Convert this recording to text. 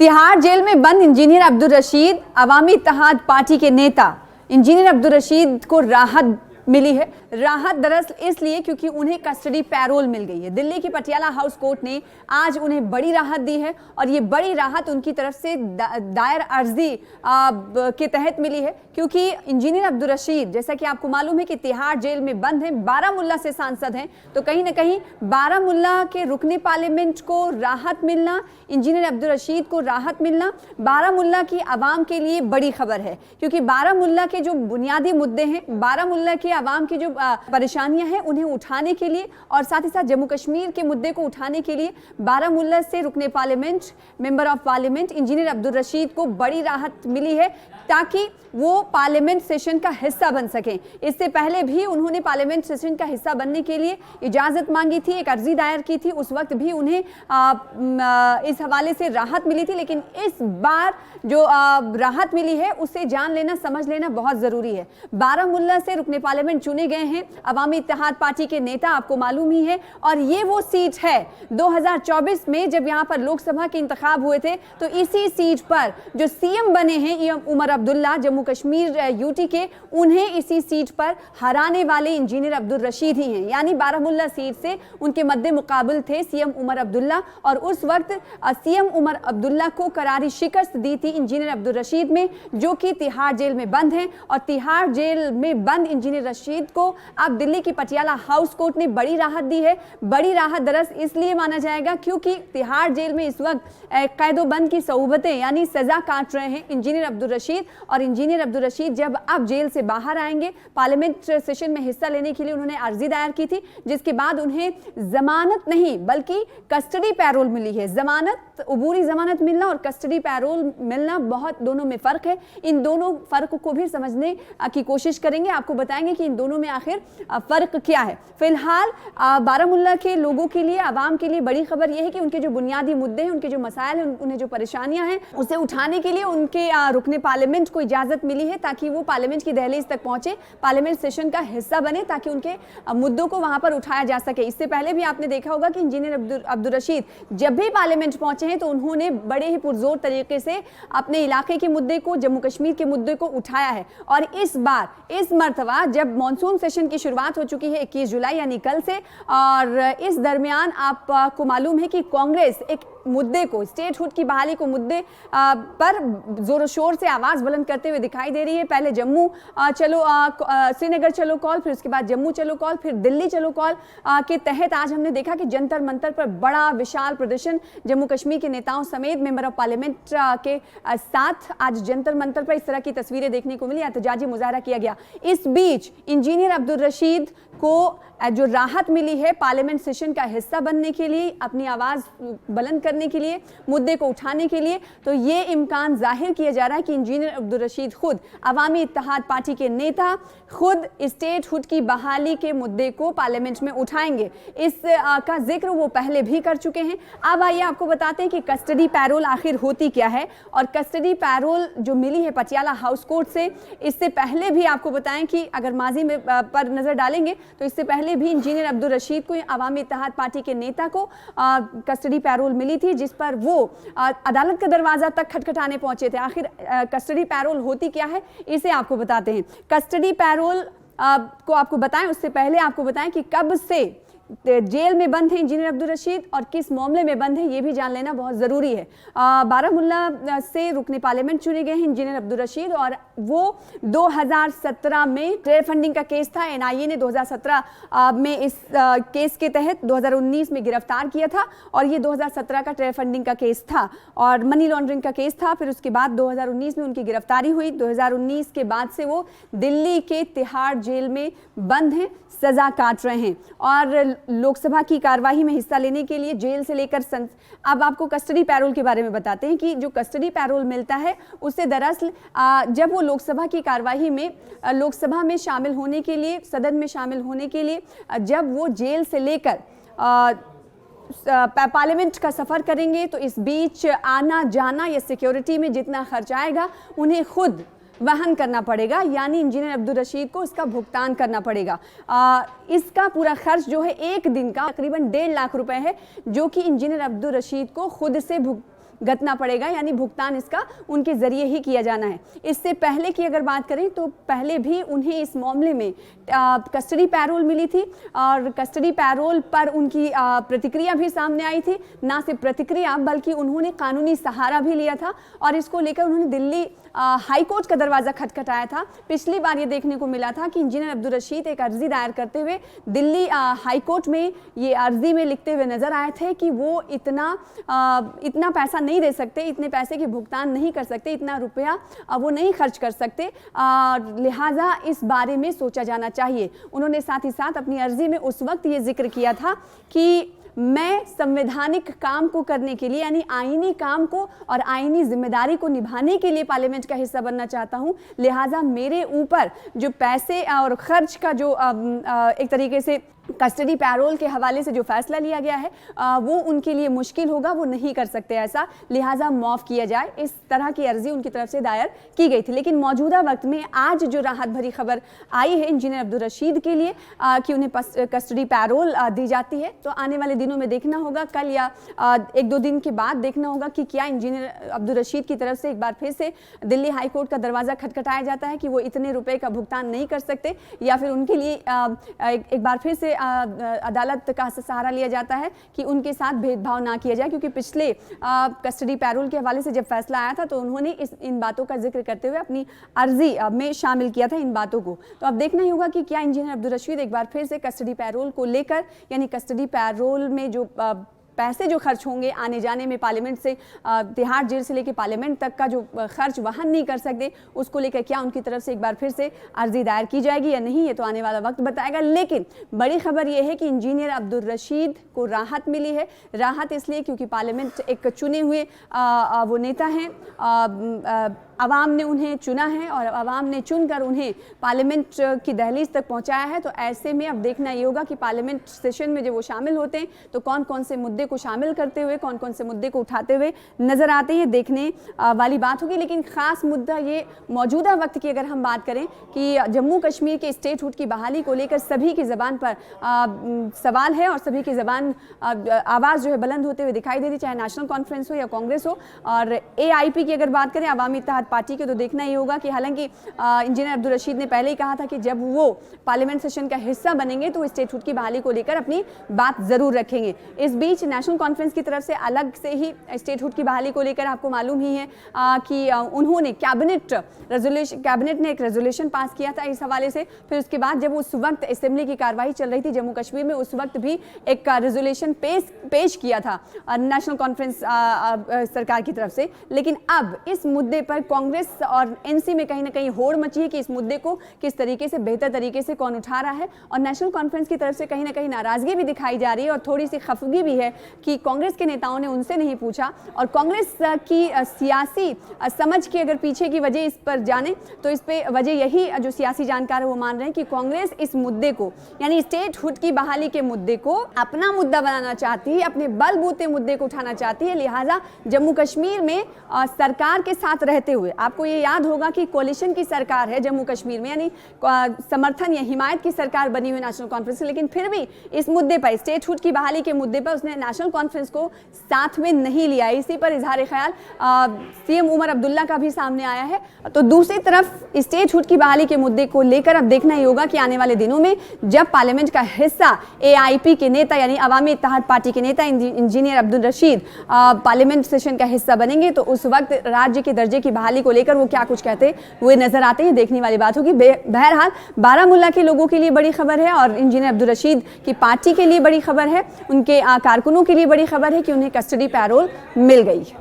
Tihar jail में बंद engineer Abdul Rashid, अवामी इत्तेहाद party के नेता इंजीनियर अब्दुल रशीद को राहत मिली है। राहत दरअसल इसलिए क्योंकि उन्हें कस्टडी पैरोल मिल गई है। दिल्ली की पटियाला हाउस कोर्ट ने आज उन्हें बड़ी राहत दी है और ये बड़ी राहत उनकी तरफ से दायर अर्जी के तहत मिली है, क्योंकि इंजीनियर अब्दुल रशीद, जैसा कि आपको मालूम है कि तिहाड़ जेल में बंद हैं, बारामुल्ला से सांसद हैं, तो कहीं ना कहीं बारामुल्ला के रुकने पार्लियामेंट को राहत मिलना, इंजीनियर अब्दुल रशीद को राहत मिलना बारामुल्ला की आवाम के लिए बड़ी खबर है, क्योंकि बारामुल्ला के जो बुनियादी मुद्दे हैं, बारामुल्ला के आवाम की जो परेशानियां हैं, उन्हें उठाने के लिए और साथ ही साथ जम्मू कश्मीर के मुद्दे को उठाने के लिए बारामुल्ला से रुकने parliament member of parliament engineer Abdul Rashid को बड़ी राहत मिली है, ताकि वो पार्लियामेंट सेशन का हिस्सा बन सकें। इससे पहले भी उन्होंने पार्लियामेंट सेशन का हिस्सा बनने के लिए इजाज़त मांगी थी, एक अर्जी दायर की थी, उस वक्त भी उन्हें इस हवाले से राहत मिली थी। लेकिन इस बार जो राहत मिली है उसे जान लेना, समझ लेना बहुत ज़रूरी है। बारामुल्ला से रुकने पार्लियामेंट चुने गए हैं अवामी इत्तेहाद पार्टी के नेता, आपको मालूम ही है, और ये वो सीट है 2024 में जब यहाँ पर लोकसभा के इंतखाब हुए थे, तो इसी सीट पर जो सीएम बने हैं उमर अब्दुल्ला, जम्मू कश्मीर यूटी के, उन्हें इसी सीट पर हराने वाले इंजीनियर अब्दुल रशीद ही हैं। यानी बारामुल्ला सीट से उनके मद्दे मुकाबल थे सीएम उमर अब्दुल्ला, और उस वक्त सीएम उमर अब्दुल्ला को करारी शिकस्त दी थी इंजीनियर अब्दुल रशीद में, जो कि तिहाड़ जेल में बंद हैं। और तिहाड़ जेल में बंद इंजीनियर रशीद को अब दिल्ली की पटियाला हाउस कोर्ट ने बड़ी राहत दी है। बड़ी राहत दरअसल इसलिए माना जाएगा क्योंकि तिहाड़ जेल में इस वक्त कैदोबंद की सऊबतें यानी सजा काट रहे हैं इंजीनियर अब्दुल रशीद, और इंजीनियर अब्दुल रशीद जब अब जेल से बाहर आएंगे, पार्लियामेंट सेशन में हिस्सा लेने के लिए उन्होंने अर्जी दायर की थी, जिसके बाद उन्हें जमानत नहीं बल्कि कस्टडी पैरोल मिली है। जमानत, अबूरी जमानत मिलना और कस्टडी पैरोल मिलना, बहुत दोनों में फ़र्क है। इन दोनों फ़र्क को भी समझने की कोशिश करेंगे, आपको बताएंगे कि इन दोनों में आखिर फ़र्क क्या है। फिलहाल बारामुल्ला के लोगों के लिए, आवाम के लिए बड़ी खबर यह है कि उनके जो बुनियादी मुद्दे हैं, उनके जो मसाइल हैं, उन्हें जो परेशानियां हैं, उसे उठाने के लिए उनके रुकने पार्लियामेंट को इजाज़त मिली है, ताकि वो पार्लियामेंट की दहलीज तक पहुंचे, पार्लियामेंट सेशन का हिस्सा बने, ताकि उनके मुद्दों को वहां पर उठाया जा सके। इससे पहले भी आपने देखा होगा कि इंजीनियर अब्दुल रशीद जब भी पार्लियामेंट पहुंचे हैं तो उन्होंने बड़े ही पुरजोर तरीके से अपने इलाके के मुद्दे को, जम्मू कश्मीर के मुद्दे को उठाया है। और इस बार, इस मरतबा जब मानसून सेशन की शुरुआत हो चुकी है 21 जुलाई यानी कल से, और इस दरमियान आपको मालूम है कि कांग्रेस एक मुद्दे को, स्टेटहुड की बहाली को मुद्दे पर जोर शोर से आवाज़ बुलंद करते हुए दिखाई दे रही है। पहले जम्मू चलो, श्रीनगर चलो कॉल, फिर उसके बाद जम्मू चलो कॉल, फिर दिल्ली चलो कॉल के तहत आज हमने देखा कि जंतर मंतर पर बड़ा विशाल प्रदर्शन जम्मू कश्मीर के नेताओं समेत मेंबर ऑफ पार्लियामेंट के साथ आज जंतर मंतर पर इस तरह की तस्वीरें देखने को मिली, एहतजाजी मुजाहरा किया गया। इस बीच इंजीनियर अब्दुल रशीद को जो राहत मिली है पार्लियामेंट सेशन का हिस्सा बनने के लिए, अपनी आवाज़ बुलंद करने के लिए, मुद्दे को उठाने के लिए, तो ये इम्कान जाहिर किया जा रहा है कि इंजीनियर अब्दुल रशीद खुद, अवामी इत्तेहाद पार्टी के नेता, खुद स्टेटहुड की बहाली के मुद्दे को पार्लियामेंट में उठाएंगे। इस का जिक्र वो पहले भी कर चुके हैं। अब आइए आपको बताते हैं कि कस्टडी पैरोल आखिर होती क्या है, और कस्टडी पैरोल जो मिली है पटियाला हाउस कोर्ट से, इससे पहले भी आपको बताएं कि अगर माजी में पर नज़र डालेंगे तो इससे पहले भी इंजीनियर अब्दुल रशीद को, अवामी इत्तेहाद पार्टी के नेता को कस्टडी पैरोल मिली थी, जिस पर वो अदालत का दरवाज़ा तक खटखटाने पहुंचे थे। आखिर कस्टडी पैरोल होती क्या है, इसे आपको बताते हैं। कस्टडी पैरोल को आपको बताएं, उससे पहले आपको बताएं कि कब से जेल में बंद है इंजीनियर अब्दुल रशीद और किस मामले में बंद है, ये भी जान लेना बहुत ज़रूरी है। बारामुल्ला से रुकने पार्लियामेंट चुने गए हैं इंजीनियर अब्दुल रशीद, और वो 2017 में ट्रेड फंडिंग का केस था। एनआईए ने 2017 में इस केस के तहत 2019 में गिरफ्तार किया था, और ये 2017 का ट्रेड फंडिंग का केस था और मनी लॉन्ड्रिंग का केस था। फिर उसके बाद 2019 में उनकी गिरफ्तारी हुई। 2019 के बाद से वो दिल्ली के तिहाड़ जेल में बंद हैं, सजा काट रहे हैं, और लोकसभा की कार्यवाही में हिस्सा लेने के लिए जेल से लेकर अब आपको कस्टडी पैरोल के बारे में बताते हैं कि जो कस्टडी पैरोल मिलता है उससे दरअसल जब वो लोकसभा की कार्यवाही में, लोकसभा में शामिल होने के लिए, सदन में शामिल होने के लिए जब वो जेल से लेकर पार्लियामेंट का सफ़र करेंगे, तो इस बीच आना जाना या सिक्योरिटी में जितना खर्च आएगा उन्हें खुद वहन करना पड़ेगा, यानी इंजीनियर अब्दुल रशीद को इसका भुगतान करना पड़ेगा। इसका पूरा खर्च जो है एक दिन का तकरीबन 1.5 लाख रुपए है, जो कि इंजीनियर अब्दुल रशीद को खुद से गतना पड़ेगा, यानी भुगतान इसका उनके जरिए ही किया जाना है। इससे पहले की अगर बात करें तो पहले भी उन्हें इस मामले में कस्टडी पैरोल मिली थी और कस्टडी पैरोल पर उनकी प्रतिक्रिया भी सामने आई थी। ना सिर्फ प्रतिक्रिया बल्कि उन्होंने कानूनी सहारा भी लिया था और इसको लेकर उन्होंने दिल्ली हाई कोर्ट का दरवाजा खटखटाया था। पिछली बार ये देखने को मिला था कि इंजीनियर अब्दुल रशीद एक अर्जी दायर करते हुए दिल्ली हाई कोर्ट में ये अर्जी में लिखते हुए नजर आए थे कि वो इतना पैसा नहीं दे सकते, इतने पैसे की भुगतान नहीं कर सकते, इतना रुपया वो नहीं खर्च कर सकते, लिहाजा इस बारे में सोचा जाना चाहिए। उन्होंने साथ ही साथ अपनी अर्जी में उस वक्त ये जिक्र किया था कि मैं संवैधानिक काम को करने के लिए, यानी आईनी काम को और आईनी जिम्मेदारी को निभाने के लिए पार्लियामेंट का हिस्सा बनना चाहता हूं, लिहाजा मेरे ऊपर जो पैसे और खर्च का जो एक तरीके से कस्टडी पैरोल के हवाले से जो फैसला लिया गया है वो उनके लिए मुश्किल होगा, वो नहीं कर सकते ऐसा, लिहाजा माफ़ किया जाए। इस तरह की अर्जी उनकी तरफ से दायर की गई थी। लेकिन मौजूदा वक्त में आज जो राहत भरी खबर आई है इंजीनियर अब्दुल रशीद के लिए कि उन्हें कस्टडी पैरोल दी जाती है, तो आने वाले दिनों में देखना होगा, कल या एक दो दिन के बाद देखना होगा कि क्या इंजीनियर अब्दुल रशीद की तरफ से एक बार फिर से दिल्ली हाई कोर्ट का दरवाज़ा खटखटाया जाता है कि वो इतने रुपये का भुगतान नहीं कर सकते, या फिर उनके लिए एक बार फिर से अदालत का सहारा लिया जाता है कि उनके साथ भेदभाव ना किया जाए। क्योंकि पिछले कस्टडी पैरोल के हवाले से जब फैसला आया था तो उन्होंने इन बातों का जिक्र करते हुए अपनी अर्जी में शामिल किया था इन बातों को। तो अब देखना ही होगा कि क्या इंजीनियर अब्दुल रशीद एक बार फिर से कस्टडी पैरोल को लेकर, यानी कस्टडी पैरोल में जो पैसे जो खर्च होंगे आने जाने में, पार्लियामेंट से तिहाड़ जेल से लेकर पार्लियामेंट तक का जो खर्च वहन नहीं कर सकते, उसको लेकर क्या उनकी तरफ से एक बार फिर से अर्जी दायर की जाएगी या नहीं, ये तो आने वाला वक्त बताएगा। लेकिन बड़ी खबर यह है कि इंजीनियर अब्दुल रशीद को राहत मिली है। राहत इसलिए क्योंकि पार्लियामेंट एक चुने हुए वो नेता हैं, आवाम ने उन्हें चुना है और आवाम ने चुनकर उन्हें पार्लियामेंट की दहलीज तक पहुंचाया है। तो ऐसे में अब देखना ये होगा कि पार्लियामेंट सेशन में जब वो शामिल होते हैं तो कौन कौन से मुद्दे को शामिल करते हुए, कौन कौन से मुद्दे को उठाते हुए नजर आते हैं, देखने वाली बात होगी। लेकिन खास मुद्दा ये मौजूदा वक्त की अगर हम बात करें कि जम्मू कश्मीर के स्टेटहुड की बहाली को लेकर सभी की ज़बान पर सवाल है और सभी की ज़बान आवाज़ जो है बुलंद होते हुए दिखाई दे रही, चाहे नेशनल कॉन्फ्रेंस हो या कांग्रेस हो। और AIP की अगर बात करें, अवामी इत्तेहाद पार्टी के, तो देखना ये होगा कि हालांकि इंजीनियर अब्दुल रशीद ने पहले ही कहा था कि जब वो पार्लियामेंट सेशन का हिस्सा बनेंगे तो स्टेटहुड की बहाली को लेकर अपनी बात जरूर रखेंगे। इस बीच नेशनल कॉन्फ्रेंस की तरफ से अलग से ही स्टेटहुड की बहाली को लेकर आपको मालूम ही है कि उन्होंने कैबिनेट ने एक रेजोल्यूशन पास किया था इस हवाले से। फिर उसके बाद जब उस वक्त असेंबली की कार्रवाई चल रही थी जम्मू कश्मीर में, उस वक्त भी एक रेजोल्यूशन पेश किया था नेशनल कॉन्फ्रेंस सरकार की तरफ से। लेकिन अब इस मुद्दे पर कांग्रेस और NC में कहीं ना कहीं होड़ मची है कि इस मुद्दे को किस तरीके से बेहतर तरीके से कौन उठा रहा है, और नेशनल कॉन्फ्रेंस की तरफ से कहीं ना कहीं नाराजगी भी दिखाई जा रही है और थोड़ी सी खफगी भी है कि कांग्रेस के नेताओं ने उनसे नहीं पूछा। और कांग्रेस की सियासी समझ की अगर पीछे की वजह इस पर जाने तो इस पे वजह यही, जो सियासी जानकार है वो मान रहे हैं कि कांग्रेस इस मुद्दे को, यानी स्टेटहुड की बहाली के मुद्दे को अपना मुद्दा बनाना चाहती है, अपने बलबूते मुद्दे को उठाना चाहती है। लिहाजा जम्मू कश्मीर में सरकार के साथ रहते हुए, आपको ये याद होगा कि कोalition की सरकार है जम्मू कश्मीर में, यानी समर्थन या हिमायत की सरकार बनी हुई नेशनल कॉन्फ्रेंस, लेकिन फिर भी इस मुद्दे पर, स्टेटहुड की बहाली के मुद्दे पर उसने नेशनल कॉन्फ्रेंस को साथ में नहीं लिया। इसी पर इजहार ख्याल CM उमर अब्दुल्ला का भी सामने आया है। तो दूसरी तरफ स्टेटहुड की बहाली के मुद्दे को लेकर अब देखना ही होगा कि आने वाले दिनों में जब पार्लियामेंट का हिस्सा AIP के नेता, यानी अवामी इत्तेहाद पार्टी के नेता engineer Abdul Rashid parliament session का हिस्सा बनेंगे तो उस वक्त राज्य के दर्जे की बहाली को लेकर वो क्या कुछ कहते हुए नजर आते हैं, देखने वाली बात होगी। बहरहाल बारामूला के लोगों के लिए बड़ी खबर है और इंजीनियर अब्दुल रशीद की पार्टी के लिए बड़ी खबर है, उनके कारकुनों के लिए बड़ी खबर है कि उन्हें कस्टडी पैरोल मिल गई।